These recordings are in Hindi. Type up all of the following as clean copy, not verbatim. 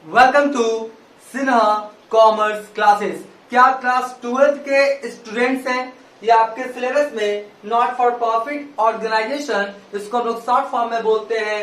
Welcome to Sinha commerce classes. क्या आप क्लास 12th के स्टूडेंट्स हैं? ये आपके सिलेबस में नॉट फॉर प्रॉफिट ऑर्गेनाइजेशन, इसको हम लोग शॉर्ट फॉर्म में बोलते हैं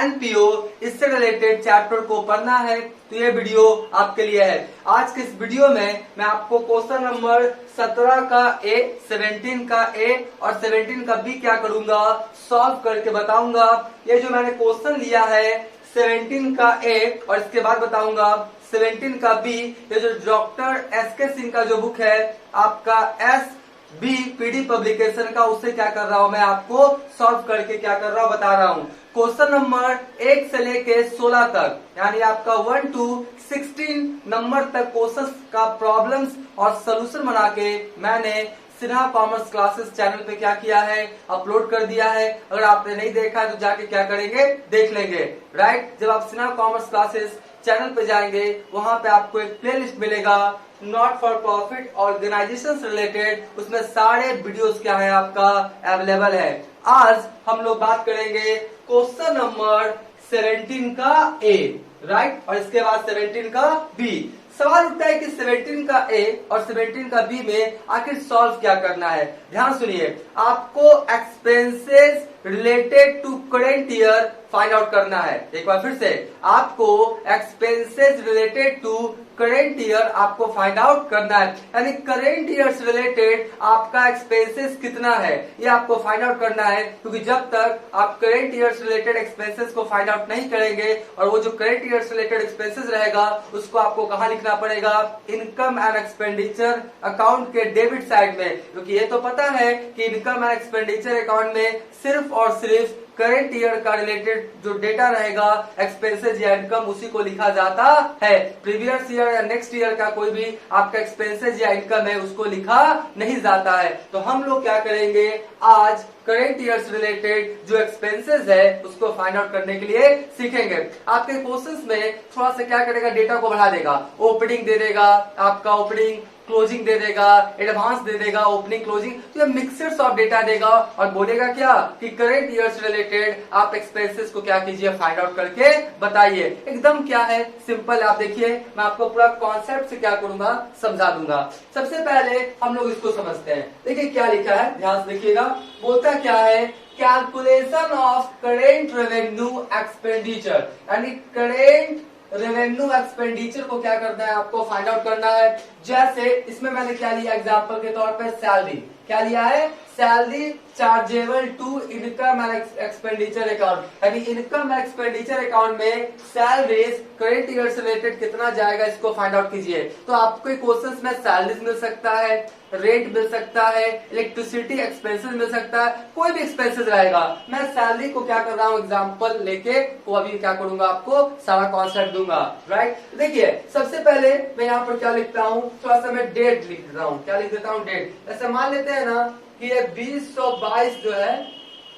एनपीओ, इससे रिलेटेड चैप्टर को पढ़ना है तो ये वीडियो आपके लिए है। आज के इस वीडियो में मैं आपको क्वेश्चन नंबर 17 का ए, 17 का ए और 17 का बी क्या करूंगा, सॉल्व करके बताऊंगा। ये जो मैंने क्वेश्चन लिया है 17 का ए और इसके बाद बताऊंगा 17 का बी। ये जो डॉक्टर एस के सिंह का जो बुक है आपका एस बी पीडी पब्लिकेशन का, उससे क्या कर रहा हूं मैं आपको सॉल्व करके क्या कर रहा हूं बता रहा हूं। क्वेश्चन नंबर 1 से लेके 16 तक यानी आपका 1 to 16 नंबर तक क्वेश्चन का प्रॉब्लम्स और सोल्यूशन बना के मैंने सिन्हा कॉमर्स क्लासेस चैनल पे क्या किया है, अपलोड कर दिया है। अगर आपने नहीं देखा है तो जाके क्या करेंगे, देख लेंगे। राइट, जब आप सिन्हा कॉमर्स क्लासेस चैनल पे जाएंगे वहां पे आपको एक प्लेलिस्ट मिलेगा नॉट फॉर प्रॉफिट ऑर्गेनाइजेशन से रिलेटेड, उसमें सारे वीडियोस क्या है आपका अवेलेबल है। आज हम लोग बात करेंगे क्वेश्चन नंबर 17 का ए, राइट, और इसके बाद 17 का बी। सवाल उठता है कि 17 का ए और 17 का बी में आखिर सॉल्व क्या करना है। ध्यान सुनिए, आपको expenses related to current year find out करना है। एक बार फिर से, आपको expenses related to current year आपको फाइंड आउट करना है, यानी करेंट ईयर से रिलेटेड आपका एक्सपेंसेस कितना है ये आपको फाइंड आउट करना है। क्योंकि जब तक आप करेंट ईयर से रिलेटेड एक्सपेंसेस को फाइंड आउट नहीं करेंगे और वो जो करेंट ईयर से रिलेटेड एक्सपेंसेस रहेगा उसको आपको कहाँ लिखना पड़ेगा, इनकम एंड एक्सपेंडिचर अकाउंट के डेबिट साइड में। क्योंकि ये तो पता है कि इनकम एंड एक्सपेंडिचर अकाउंट में सिर्फ और सिर्फ करेंट ईयर का रिलेटेड जो डेटा रहेगा, एक्सपेंसेस या इनकम, उसी को लिखा जाता है। प्रीवियस ईयर या नेक्स्ट ईयर का कोई भी आपका एक्सपेंसेस या इनकम है उसको लिखा नहीं जाता है। तो हम लोग क्या करेंगे, आज करेंट ईयर से रिलेटेड जो एक्सपेंसेस है उसको फाइंड आउट करने के लिए सीखेंगे। आपके क्वेश्चंस में थोड़ा सा क्या करेगा, डेटा को बढ़ा देगा, ओपनिंग दे देगा, आपका ओपनिंग क्लोजिंग दे देगा, एडवांस दे देगा, ओपनिंग क्लोजिंग, तो ये मिक्सर्स ऑफ डेटा देगा और बोलेगा क्या कि करंट ईयर से रिलेटेड आप एक्सपेंसेस को क्या कीजिए, फाइंड आउट करके बताइए। एकदम क्या है, सिंपल। आप देखिए, मैं आपको पूरा कॉन्सेप्ट से क्या करूंगा, समझा दूंगा। सबसे पहले हम लोग इसको समझते हैं। देखिए क्या लिखा है, ध्यान से देखिएगा। बोलता क्या है, calculation of current revenue expenditure, यानी करेंट रेवेन्यू एक्सपेंडिचर को क्या करना है, आपको फाइंड आउट करना है। जैसे इसमें मैंने क्या लिया, एग्जांपल के तौर पे सैलरी, क्या लिया है, salary chargeable to income and expenditure account, यानी इनकम एंड एक्सपेंडिचर अकाउंट में सैलरीज करेंट ईयर से रिलेटेड कितना जाएगा इसको फाइंड आउट कीजिए। तो आपको क्वेश्चंस में सैलरीज मिल सकता है, रेंट मिल सकता है, इलेक्ट्रिसिटी एक्सपेंसेस मिल सकता है, कोई भी एक्सपेंसेस रहेगा। मैं सैलरी को क्या कर रहा हूँ, एग्जांपल लेके तो अभी क्या करूंगा, आपको सारा कॉन्सेप्ट दूंगा। राइट, देखिए सबसे पहले मैं यहाँ पर क्या लिखता हूँ, थोड़ा सा मैं डेट लिख देता हूँ। क्या लिख देता हूँ, डेट। ऐसे मान लेते हैं ना कि ये 2022 जो है,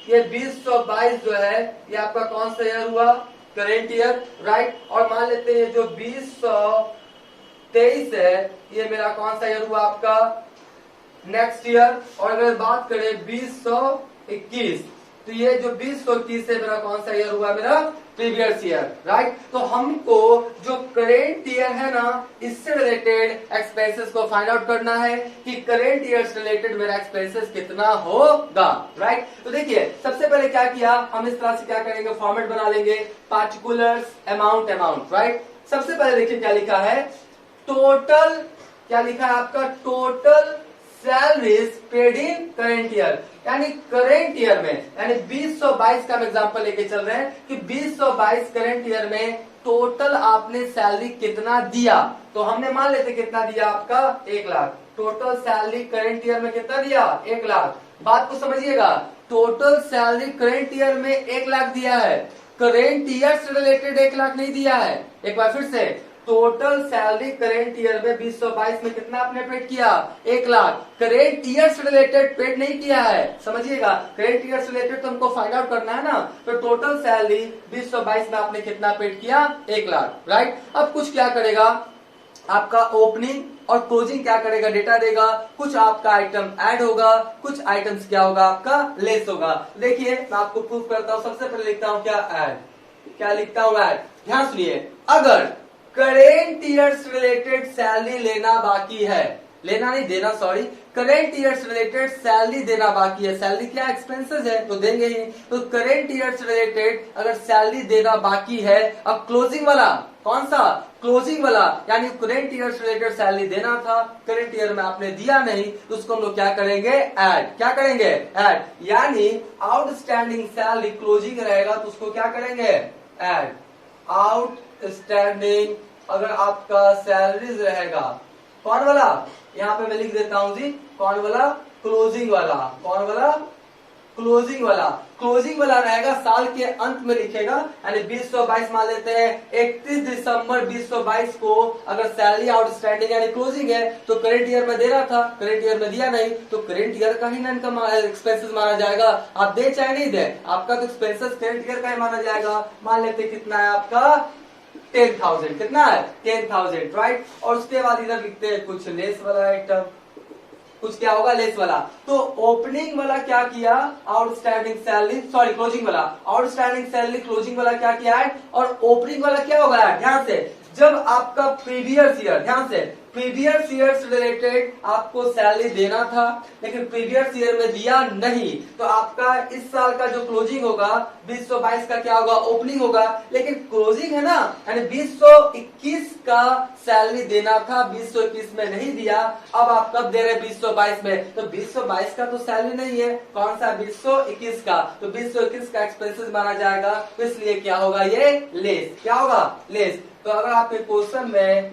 ये 2022 जो है ये आपका कौन सा ईयर हुआ, करेंट ईयर, राइट। और मान लेते हैं जो 2023 है ये मेरा कौन सा ईयर हुआ, आपका नेक्स्ट ईयर। और अगर बात करें 2021, तो ये जो 2021 है मेरा कौन सा ईयर हुआ, मेरा प्रीवियस ईयर, राइट। तो हमको जो करेंट ईयर है ना, इससे रिलेटेड एक्सपेंसेस को फाइंड आउट करना है कि करेंट ईयर से रिलेटेड मेरा एक्सपेंसेस कितना होगा, राइट। तो देखिए सबसे पहले क्या किया, हम इस तरह से क्या करेंगे, फॉर्मेट बना लेंगे, पार्टिकुलर्स अमाउंट अमाउंट, राइट। सबसे पहले देखिए क्या लिखा है, टोटल, क्या लिखा है आपका, total salaries paid in current year, यानी करेंट ईयर में, यानी 2022 का हम एग्जांपल लेके चल रहे हैं कि 2022 करेंट ईयर में टोटल आपने सैलरी कितना दिया। तो हमने मान लेते कितना दिया, आपका 1 lakh. Total salary current year में कितना दिया, 1 लाख। बात को समझिएगा, टोटल सैलरी करेंट ईयर में 1 लाख दिया है, करेंट ईयर से रिलेटेड 1 लाख नहीं दिया है। एक बार फिर से, टोटल सैलरी करेंट ईयर में 2022 में कितना आपने पेड किया, 1 लाख। करेंट ईयर से रिलेटेड पेड नहीं किया है, समझिएगा। करेंट ईयर से रिलेटेड तो हमको फाइंड आउट करना है ना। तो टोटल सैलरी 2022 में आपने कितना पेड किया, 1 लाख, राइट। अब कुछ क्या करेगा, आपका ओपनिंग और क्लोजिंग क्या करेगा, डेटा देगा। कुछ आपका आइटम ऐड होगा, कुछ आइटम्स क्या होगा, आपका लेस होगा। देखिए मैं आपको प्रूफ करता हूं। सबसे पहले लिखता हूं क्या, ऐड। क्या लिखता हूं, ऐड। ध्यान सुनिए, अगर करेंट ईयर्स रिलेटेड सैलरी लेना बाकी है, लेना नहीं देना, sorry, current years related salary देना बाकी है। सैलरी क्या एक्सपेंसेस है तो देंगे ही, तो करेंट ईयर्स रिलेटेड अगर सैलरी देना बाकी है, अब क्लोजिंग वाला कौन सा, क्लोजिंग वाला, यानी करेंट ईयर्स रिलेटेड सैलरी देना था, करेंट ईयर में आपने दिया नहीं, तो उसको हम लोग क्या करेंगे, ऐड, क्या करेंगे, ऐड, यानी आउटस्टैंडिंग सैलरी क्लोजिंग रहेगा तो उसको क्या करेंगे, ऐड, आउटस्टैंडिंग अगर आपका सैलरीज रहेगा, कौन वाला, यहाँ पे मैं लिख देता हूं जी, कौन वाला, क्लोजिंग वाला, कौन वाला, क्लोजिंग वाला, क्लोजिंग वाला रहेगा, साल के अंत में लिखेगा, यानी 2022 मान लेते हैं, 31 दिसंबर 2022 को अगर सैलरी आउटस्टैंडिंग यानी क्लोजिंग है तो करेंट ईयर में दे रहा था, करेंट ईयर में दिया नहीं, तो करेंट ईयर का ही ना इनकम एक्सपेंसेस माना जाएगा, आप दे चाहे नहीं दे, आपका तो एक्सपेंसेस करेंट ईयर का ही माना जाएगा। मान लेते कितना है आपका 10,000, कितना है 10,000, राइट। और उसके बाद इधर लिखते हैं कुछ लेस वाला आइटम, कुछ क्या होगा, लेस वाला, तो ओपनिंग वाला क्या किया, आउटस्टैंडिंग सैलरी, सॉरी क्लोजिंग वाला, आउटस्टैंडिंग सैलरी क्लोजिंग वाला क्या किया है, और ओपनिंग वाला क्या होगा, ध्यान से, जब आपका प्रीवियस ईयर, ध्यान से, प्रीवियस ईयर से रिलेटेड आपको सैलरी देना था लेकिन प्रीवियस ईयर में दिया नहीं, तो आपका इस साल का जो क्लोजिंग होगा 2022 का क्या होगा, ओपनिंग होगा, लेकिन क्लोजिंग है ना, यानी 2021 का सैलरी देना था, 2021 में नहीं दिया, अब आप कब दे रहे 2022 में, तो 2022 का तो सैलरी नहीं है, कौन सा 2021 का, तो 2021 का एक्सपेंसेस माना जाएगा, तो इसलिए क्या होगा, ये लेस, क्या होगा, लेस। तो अगर आपके क्वेश्चन में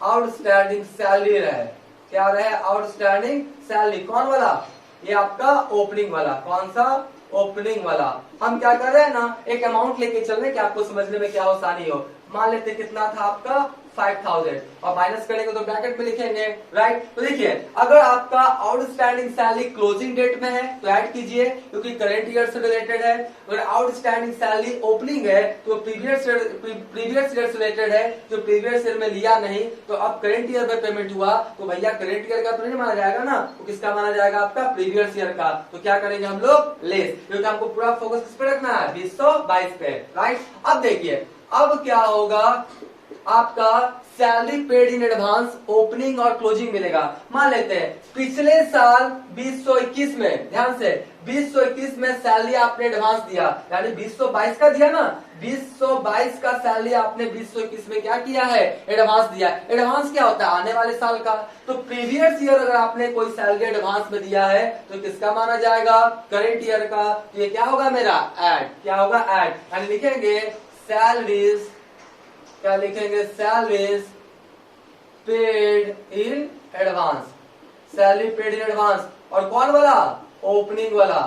आउटस्टैंडिंग सैलरी रहे, क्या रहे, आउटस्टैंडिंग सैलरी, कौन वाला, ये आपका ओपनिंग वाला, कौन सा, ओपनिंग वाला, हम क्या कर रहे हैं ना, एक अमाउंट लेके चल रहे हैं कि आपको समझने में क्या आसानी हो, मान लेते कितना था आपका 5,000 और माइनस करेंगे तो ब्रैकेट में लिखेंगे, राइट। तो देखिए अगर आपका आउटस्टैंडिंग सैलरी क्लोजिंग डेट में है तो ऐड कीजिए क्योंकि करंट ईयर से रिलेटेड है, अगर आउटस्टैंडिंग सैलरी ओपनिंग है तो प्रीवियस ईयर से रिलेटेड है, जो प्रीवियस ईयर में लिया नहीं, तो अब करंट ईयर में पेमेंट हुआ तो भैया करंट ईयर का तो नहीं माना जाएगा ना, तो किसका माना जाएगा, आपका प्रीवियस ईयर का, तो क्या करेंगे हम लोग, लेस, क्योंकि हमको पूरा फोकस किस पे रखना है, 2022 पे, राइट। अब देखिए अब क्या होगा, आपका salary paid in advance opening और क्लोजिंग मिलेगा। मान लेते हैं पिछले साल 2021 में, ध्यान से 2021 में सैलरी आपने एडवांस दिया, यानी 2022 का दिया ना, 2022 का सैलरी आपने 2021 में क्या किया है, एडवांस दिया। एडवांस क्या होता है, आने वाले साल का, तो प्रीवियस ईयर अगर आपने कोई सैलरी एडवांस में दिया है तो किसका माना जाएगा, करेंट ईयर का, तो ये क्या होगा मेरा, ऐड, क्या होगा, ऐड, यानी लिखेंगे सैलरीज, क्या लिखेंगे, salaries paid in advance, salary paid in advance, और कौन वाला, ओपनिंग वाला,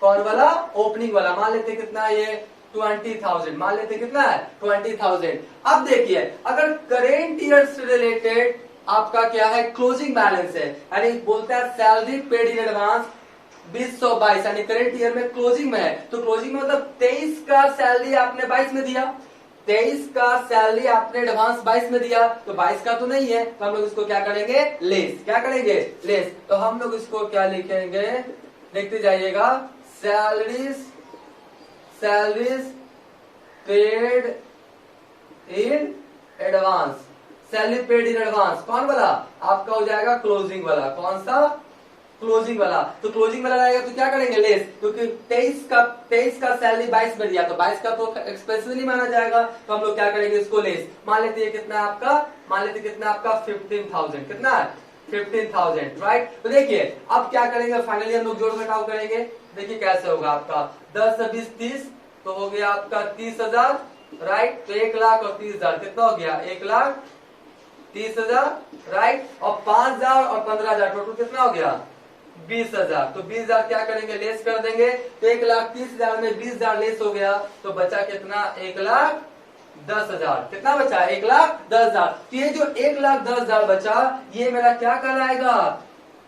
कौन वाला, ओपनिंग वाला, मान लेते कितना ये 20,000, मान लेते कितना है 20,000। अब देखिए अगर करेंट ईयर से रिलेटेड आपका क्या है, क्लोजिंग बैलेंस है, यानी बोलता है सैलरी पेड इन एडवांस 2022, यानी करेंट ईयर में क्लोजिंग में है, तो क्लोजिंग में मतलब 23 का सैलरी आपने 22 में दिया, 23 का सैलरी आपने एडवांस 22 में दिया, तो 22 का तो नहीं है, तो हम लोग इसको क्या करेंगे, लेस, क्या करेंगे, लेस। तो हम लोग इसको क्या लिखेंगे, देखते जाइएगा, salaries paid in advance, salary paid in advance, कौन वाला, आपका हो जाएगा क्लोजिंग वाला, कौन सा, क्लोजिंग वाला, तो क्लोजिंग वाला रहेगा तो क्या करेंगे, लेस, क्योंकि 23 का सैलरी 22 में दिया, तो 22 का तो एक्सपेंसिव नहीं माना जाएगा, तो हम लोग क्या करेंगे, इसको लेस, मान लेते हैं कितना है आपका, मान लेते कितना आपका 15,000, कितना है 15,000, राइट। तो देखिए अब क्या करेंगे, फाइनली हम लोग जोड़ घटाव करेंगे, देखिए कैसे होगा आपका 10 से 20 30, तो हो गया आपका 30,000, राइट, तो 1,00,000 और 30,000 कितना हो गया, 1,30,000, राइट, और 5,000 और 15,000 टोटल कितना हो गया 20,000, तो 20,000 क्या करेंगे, लेस कर देंगे, तो 1,30,000 में 20,000 लेस हो गया, तो बचा कितना, 1,10,000, कितना बचा, 1,10,000। तो ये जो 1,10,000 बचा ये मेरा क्या कहलाएगा,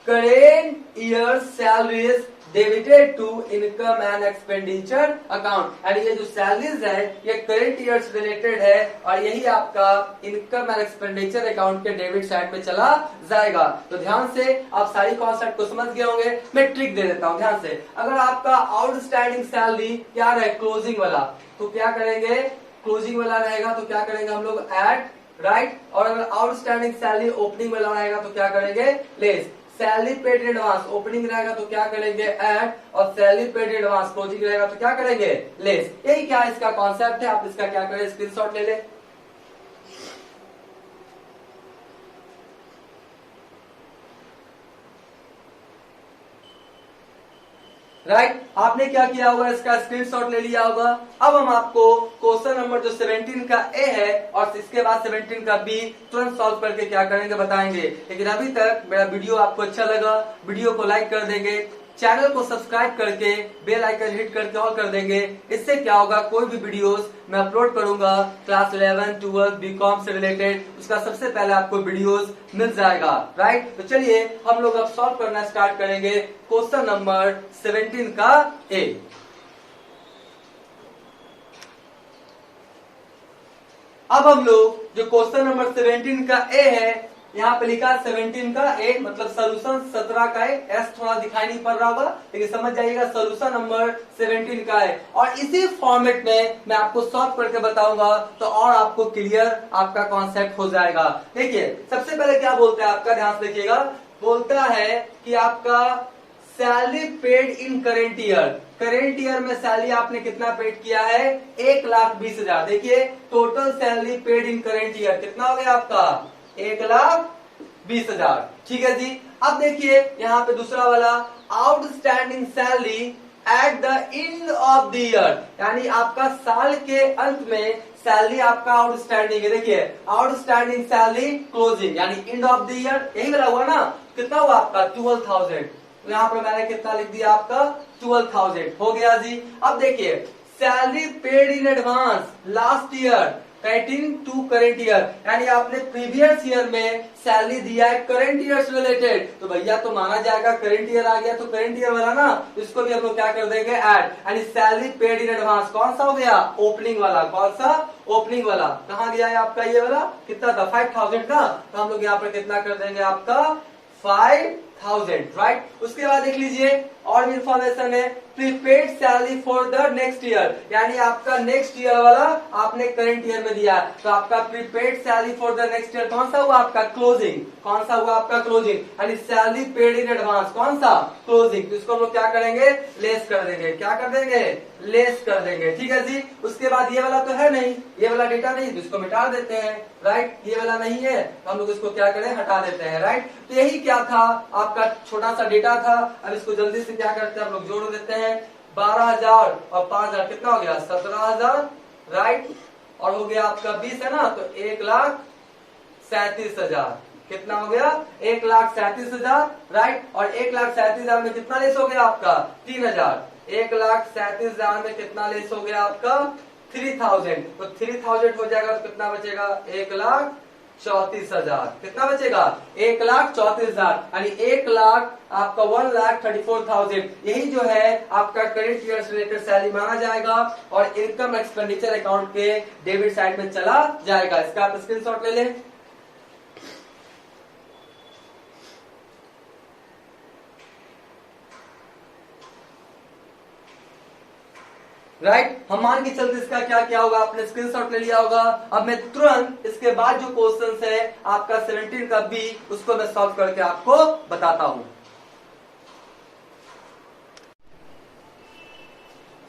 current year salaries debited to income and expenditure account, यानी ये जो सैलरीज है ये करेंट ईयर से रिलेटेड है और यही आपका इनकम एंड एक्सपेंडिचर अकाउंट के डेबिट साइड में चला जाएगा। तो ध्यान से आप सारी कॉन्सेप्ट को समझ गए होंगे, मैं ट्रिक दे देता हूं ध्यान से। अगर आपका आउटस्टैंडिंग सैलरी क्या रहे, क्लोजिंग वाला, तो क्या करेंगे, क्लोजिंग वाला रहेगा तो क्या करेंगे हम लोग ऐड, राइट। और अगर आउटस्टैंडिंग सैलरी ओपनिंग वाला रहेगा तो क्या करेंगे less. Salary paid in advance opening रहेगा तो क्या करेंगे ऐड, और salary paid in advance closing रहेगा तो क्या करेंगे लेस। यही क्या इसका कॉन्सेप्ट है। आप इसका क्या करें स्क्रीनशॉट ले लें। राइट आपने क्या किया होगा इसका स्क्रीनशॉट ले लिया होगा। अब हम आपको क्वेश्चन नंबर जो 17 का ए है और इसके बाद 17 का बी तुरंत सॉल्व करके क्या करेंगे बताएंगे। लेकिन अभी तक मेरा वीडियो आपको अच्छा लगा, वीडियो को लाइक कर देंगे, चैनल को सब्सक्राइब करके बेल आइकन हिट करके ऑल कर देंगे। इससे क्या होगा कोई भी वीडियोस मैं अपलोड करूंगा क्लास 11 12 बीकॉम से रिलेटेड, उसका सबसे पहले आपको वीडियोस मिल जाएगा, राइट। तो चलिए हम लोग अब सॉल्व करना स्टार्ट करेंगे क्वेश्चन नंबर 17 का ए। अब हम लोग जो क्वेश्चन नंबर 17 का ए है यहाँ पे लिखा 17 का ए मतलब सोल्यूशन 17 का है। एस थोड़ा दिखाई नहीं पड़ रहा होगा लेकिन समझ जाइएगा सोल्यूशन नंबर 17 का है। और इसी फॉर्मेट में मैं आपको सॉल्व करके बताऊंगा तो और आपको क्लियर आपका कॉन्सेप्ट हो जाएगा। देखिए सबसे पहले क्या बोलता है आपका ध्यान से देखिएगा। बोलता है कि आपका सैलरी पेड इन करेंट ईयर, करेंट ईयर में सैलरी आपने कितना पेड किया है 1,20,000। देखिए टोटल सैलरी पेड इन करेंट ईयर कितना हो गया आपका 1,20,000, ठीक है जी। अब देखिए यहाँ पे दूसरा वाला outstanding salary at the end of the year, यानी आपका साल के अंत में सैलरी आपका आउटस्टैंडिंग है। देखिए आउटस्टैंडिंग सैलरी क्लोजिंग यानी एंड ऑफ द ईयर, यही वाला हुआ ना। कितना हुआ आपका 12,000, तो यहाँ पर मैंने कितना लिख दिया आपका 12,000 हो गया जी। अब देखिए salary paid in advance last year करेंटिंग टू करेंट ईयर, यानी आपने प्रीवियस ईयर में सैलरी दिया है करेंट ईयर से रिलेटेड, तो भैया तो माना जाएगा करेंट ईयर आ गया तो करेंट ईयर वाला ना, इसको भी हम लोग क्या कर देंगे ऐड। यानी सैलरी पेड इन एडवांस कौन सा हो गया ओपनिंग वाला, कौन सा ओपनिंग वाला। कहाँ गया है आपका ये वाला कितना था 5,000 ना, तो हम लोग यहाँ पर कितना कर देंगे आपका 5,000, राइट। उसके बाद देख लीजिए और भी इंफॉर्मेशन है prepaid salary for the next year, यानी आपका नेक्स्ट ईयर वाला आपने करंट ईयर में दिया तो आपका prepaid salary for the next year कौन सा हुआ आपका क्लोजिंग, कौन सा हुआ आपका क्लोजिंग, यानी सैलरी पेड इन एडवांस कौन सा क्लोजिंग। तो इसको हम लोग क्या करेंगे लेस कर देंगे, क्या कर देंगे लेस कर देंगे, ठीक है जी। उसके बाद ये वाला तो है नहीं, ये वाला डेटा नहीं तो इसको मिटा देते हैं, राइट। ये वाला नहीं है तो हम लोग इसको क्या करें हटा देते हैं, राइट। तो यही क्या था आपका छोटा सा डेटा था। अब इसको जल्दी से क्या करते हैं हम लोग जोड़ देते हैं। 12,000 और 5,000 कितना हो गया 17,000, राइट। और हो गया आपका 20 है ना तो 1,37,000 कितना हो गया 1,37,000, राइट। और 1,37,000 में कितना लेस हो गया आपका 3,000, 1,37,000 में कितना लेस हो गया आपका 3,000, तो 3,000 हो जाएगा तो कितना बचेगा 1,34,000, कितना बचेगा 1,34,000, यानी 1,00,000 आपका 1,34,000 यही जो है आपका करेंट ईयर से रिलेटेड सैलरी माना जाएगा और इनकम एक्सपेंडिचर अकाउंट के डेबिट साइड में चला जाएगा। इसका आप स्क्रीनशॉट ले लें। राइट हम मान के चलते इसका क्या क्या होगा आपने स्क्रीनशॉट ले लिया होगा। अब मैं तुरंत इसके बाद जो क्वेश्चन है आपका 17 का बी उसको मैं सॉल्व करके आपको बताता हूं।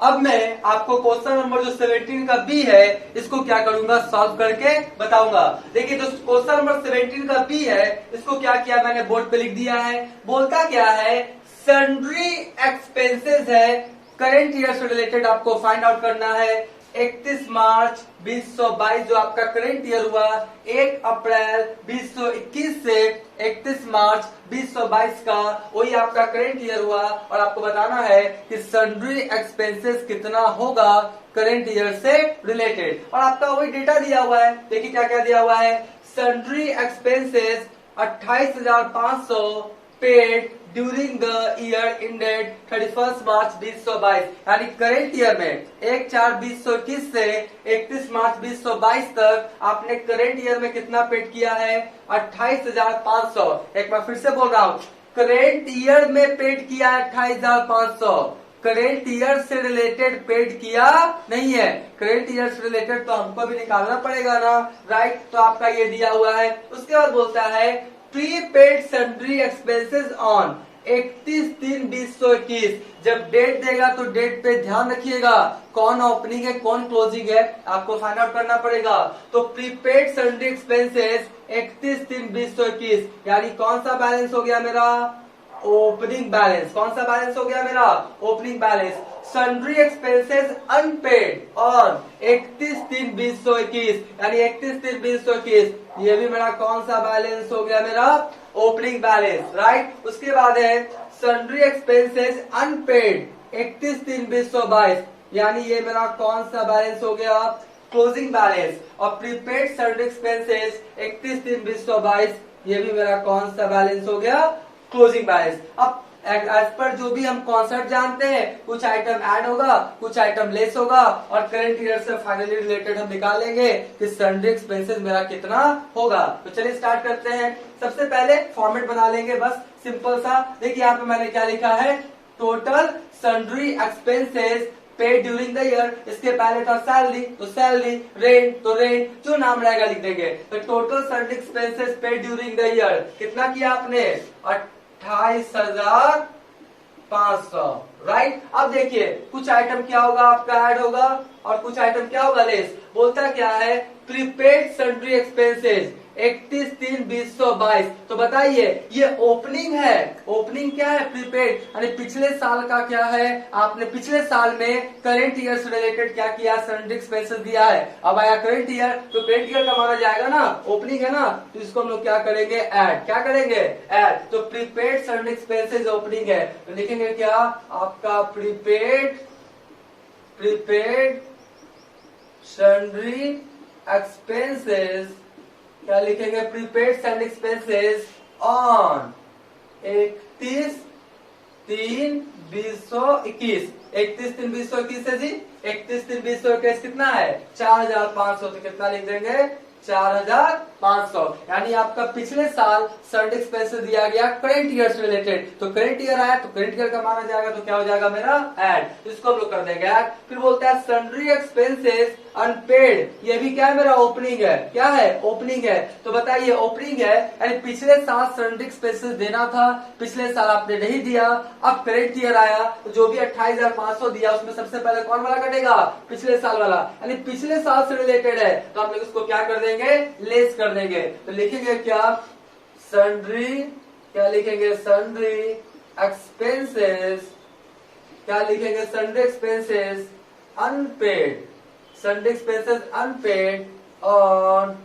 अब मैं आपको क्वेश्चन नंबर जो 17 का बी है इसको क्या करूंगा सॉल्व करके बताऊंगा। देखिए जो क्वेश्चन नंबर 17 का बी है इसको क्या किया मैंने बोर्ड पे लिख दिया है। बोलता क्या है सन्ड्री एक्सपेंसेस है करेंट ईयर से रिलेटेड आपको फाइंड आउट करना है। 31 मार्च 2022 जो आपका करेंट ईयर हुआ 1 अप्रैल 2021 से 31 मार्च 2022 का वही आपका करेंट ईयर हुआ और आपको बताना है कि सन्ड्री एक्सपेंसेस कितना होगा करेंट ईयर से रिलेटेड और आपका वही डेटा दिया हुआ है। देखिए क्या क्या दिया हुआ है sundry expenses 28,500 paid during the year ended 31 मार्च 2022, यानी करेंट ईयर में 1/4/2021 से 31 मार्च 2022 तक आपने करेंट ईयर में कितना पेड किया है 28,500। एक बार फिर से बोल रहा हूँ करेंट ईयर में पेड किया है 28,500 करेंट ईयर से रिलेटेड पेड किया नहीं है। करेंट ईयर से रिलेटेड तो हमको भी निकालना पड़ेगा ना, राइट। तो आपका ये दिया हुआ है। उसके बाद बोलता है प्रीपेड सन्ड्री एक्सपेंसेस ऑन 31/3/2021। जब डेट देगा तो डेट पे ध्यान रखिएगा, कौन ओपनिंग है कौन क्लोजिंग है आपको फाइंड आउट करना पड़ेगा। तो प्रीपेड सन्ड्री एक्सपेंसेस 31/3/2021 यानी कौन सा बैलेंस हो गया मेरा, ओपनिंग बैलेंस। कौन सा बैलेंस हो गया मेरा, opening balance. Sundry expenses unpaid on 31/3/2021 यानी 31/3/2021 ये भी मेरा कौन सा बैलेंस हो गया, मेरा ओपनिंग बैलेंस, राइट। उसके बाद है सन्ड्री एक्सपेंसेस अनपेड 31/3/2022 यानी ये मेरा कौन सा बैलेंस हो गया, क्लोजिंग बैलेंस। और प्रीपेड सन्ड्री एक्सपेंसेस 31/3/2022 ये भी मेरा कौन सा बैलेंस हो गया, क्लोजिंग बैलेंस। अब एज पर जो भी हम कॉन्सेप्ट जानते हैं, कुछ आइटम ऐड होगा कुछ आइटम लेस होगा और करंट ईयर से फाइनली रिलेटेड हम निकाल लेंगे कि सन्ड्री एक्सपेंसेस मेरा कितना होगा। तो चलिए स्टार्ट करते हैं। सबसे पहले फॉर्मेट बना लेंगे बस सिंपल सा। देखिए यहाँ पे मैंने क्या लिखा है, total sundry expenses paid during the year. इसके पहले था सैलरी तो सैलरी, रेंट तो रेंट, जो नाम रहेगा लिख देंगे। तो total sundry expenses paid during the year कितना किया आपने, 28,500, राइट। अब देखिए कुछ आइटम क्या होगा आपका ऐड होगा और कुछ आइटम क्या होगा लेस। बोलता क्या है, प्रीपेड सन्ड्री एक्सपेंसेस 31/3/2022। तो बताइए ये ओपनिंग है, ओपनिंग क्या है, प्रीपेड यानी पिछले साल का क्या है, आपने पिछले साल में करंट ईयर से रिलेटेड क्या किया, सन्ड्री एक्सपेंसेस दिया है। अब आया करंट ईयर तो करंट ईयर का माना जाएगा ना, ओपनिंग है ना, तो इसको हम लोग क्या करेंगे, ऐड। क्या करेंगे, ऐड। तो प्रीपेड सन्ड्री एक्सपेंसेस ओपनिंग है तो लिखेंगे क्या आपका, प्रीपेड सन्ड्री एक्सपेंसेस, क्या लिखेंगे, प्रीपेड सन्ड्री एक्सपेंसेस ऑन 31/3/2021। 31/3/2021 है जी, 31/3/2021 कितना है, 4,500। तो कितना लिख देंगे, 4,500। यानी आपका पिछले साल सन्ड्री एक्सपेंसेस दिया गया करंट ईयर से रिलेटेड। तो करंट ईयर आया तो करंट ईयर का माना जाएगा तो क्या हो जाएगा मेरा, ऐड। इसको हम लोग कर देंगे ऐड। फिर बोलता है सन्ड्री एक्सपेंसेस अनपेड, ये भी क्या है मेरा, ओपनिंग है। क्या है, ओपनिंग है। तो बताइए ओपनिंग है यानी पिछले साल सन्ड्री एक्सपेंसेस देना था, पिछले साल आपने नहीं दिया। अब करंट ईयर आया तो जो भी 28,500 दिया उसमें सबसे पहले कौन वाला कटेगा, पिछले साल वाला, यानी पिछले साल से रिलेटेड है तो हम लोग इसको क्या कर देंगे, लेस कर देंगे। तो लिखेंगे क्या, सन्ड्री, क्या लिखेंगे, सन्ड्री एक्सपेंसेस, क्या लिखेंगे, sundry expenses unpaid, sundry expenses unpaid on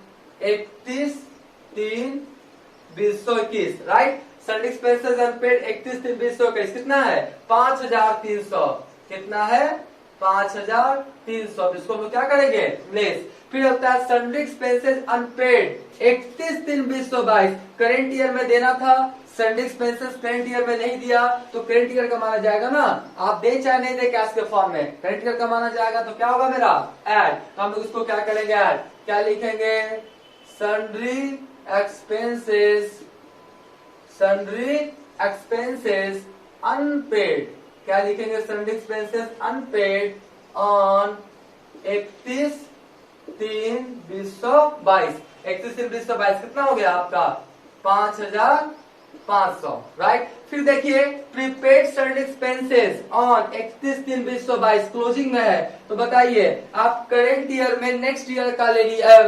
31/3/2021, right. Sundry expenses unpaid 31/3/2021 कितना है, 5,300। कितना है, 5,300। इसको हम लोग क्या करेंगे, लेस। फिर होता है sundry expenses unpaid 31/3/2022, current year में देना था, सन्ड्री एक्सपेंसेस करंट ईयर में नहीं दिया तो करंट ईयर का माना जाएगा ना, आप दे चाहे नहीं दे कैश के फॉर्म में, करंट ईयर का माना जाएगा तो क्या होगा मेरा, ऐड। तो हम लोग इसको क्या करेंगे, ऐड। क्या लिखेंगे, सन्ड्री एक्सपेंसेस अनपेड, क्या लिखेंगे, सन्ड्री एक्सपेंसेस अनपेड ऑन 31/3/2022। 31/3/2022 कितना हो गया आपका, 5,500, राइट। फिर देखिए prepaid sundry expenses on 31/3/2022 closing में है। तो बताइए आप करंट ईयर में नेक्स्ट ईयर का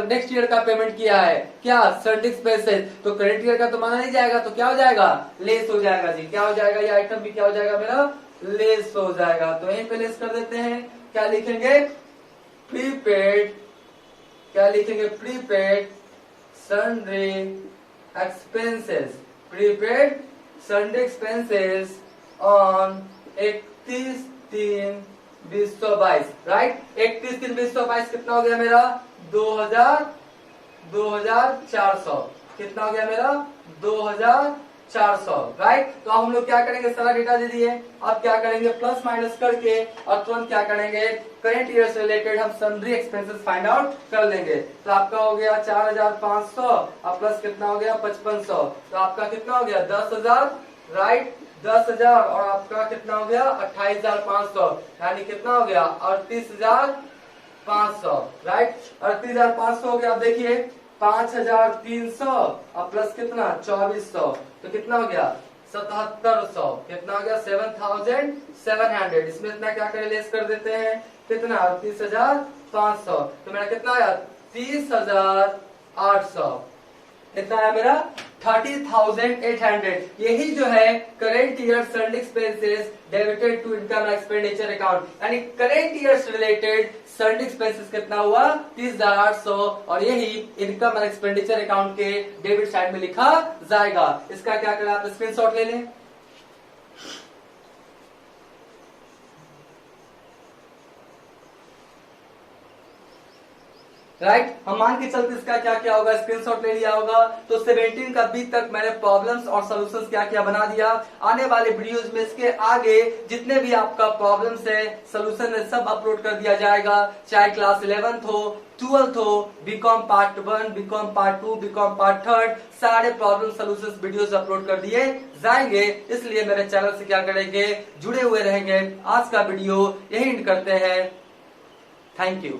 नेक्स्ट ईयर का पेमेंट किया है, क्या, सन्ड्री एक्सपेंसेस। तो करंट ईयर का तो माना नहीं जाएगा तो क्या हो जाएगा, लेस हो जाएगा जी। क्या हो जाएगा, ये आइटम भी क्या हो जाएगा मेरा, लेस हो जाएगा। तो यहीं पे लेस कर देते हैं। क्या लिखेंगे, प्रीपेड, क्या लिखेंगे, prepaid sundry expenses, prepaid sundry expenses on 31/3/2022, right. 31/3/2022 कितना हो गया मेरा, 2,400। कितना हो गया मेरा, 2,400, राइट। तो अब हम लोग क्या करेंगे, सारा डेटा दे दिए, अब क्या करेंगे, प्लस माइनस करके और तुरंत क्या करेंगे, करंट ईयर से रिलेटेड हम सन्ड्री एक्सपेंसेस फाइंड आउट कर लेंगे। तो आपका हो गया 4,500 और प्लस कितना हो गया, 5,500। तो आपका कितना हो गया, 10,000, राइट। 10,000 और आपका कितना हो गया 28,500, यानी कितना हो गया 38,500, राइट। 38,500 हो गया। अब देखिए 5,300 और प्लस कितना 2,400, तो कितना हो गया 7,700, कितना हो गया 7,700। इसमें इतना क्या करें लेस कर देते हैं, कितना 38,500, तो मेरा कितना आया 30,800, कितना आया मेरा 30,800। यही जो है current year sundry expenses debited to income expenditure account, यानी करेंट ईयर से रिलेटेड सर्ड एक्सपेंसेस कितना हुआ 30,800, और यही इनकम एंड एक्सपेंडिचर अकाउंट के डेबिट साइड में लिखा जाएगा। इसका क्या करें आप स्क्रीनशॉट ले लें। राइट, हम मान के चलते इसका क्या क्या होगा, स्क्रीनशॉट ले लिया होगा। तो 17 का बी तक मैंने प्रॉब्लम्स और सॉल्यूशंस क्या क्या बना दिया। आने वाले वीडियोस में इसके आगे जितने भी आपका प्रॉब्लम्स है, सॉल्यूशन है, सब अपलोड कर दिया जाएगा। चाहे क्लास 11th हो, 12th हो, BCom part 1, BCom part 2, BCom part 3, सारे प्रॉब्लम सॉल्यूशंस वीडियोस अपलोड कर दिए जाएंगे। इसलिए मेरे चैनल से क्या करेंगे, जुड़े हुए रहेंगे। आज का वीडियो यही एंड करते हैं। Thank you.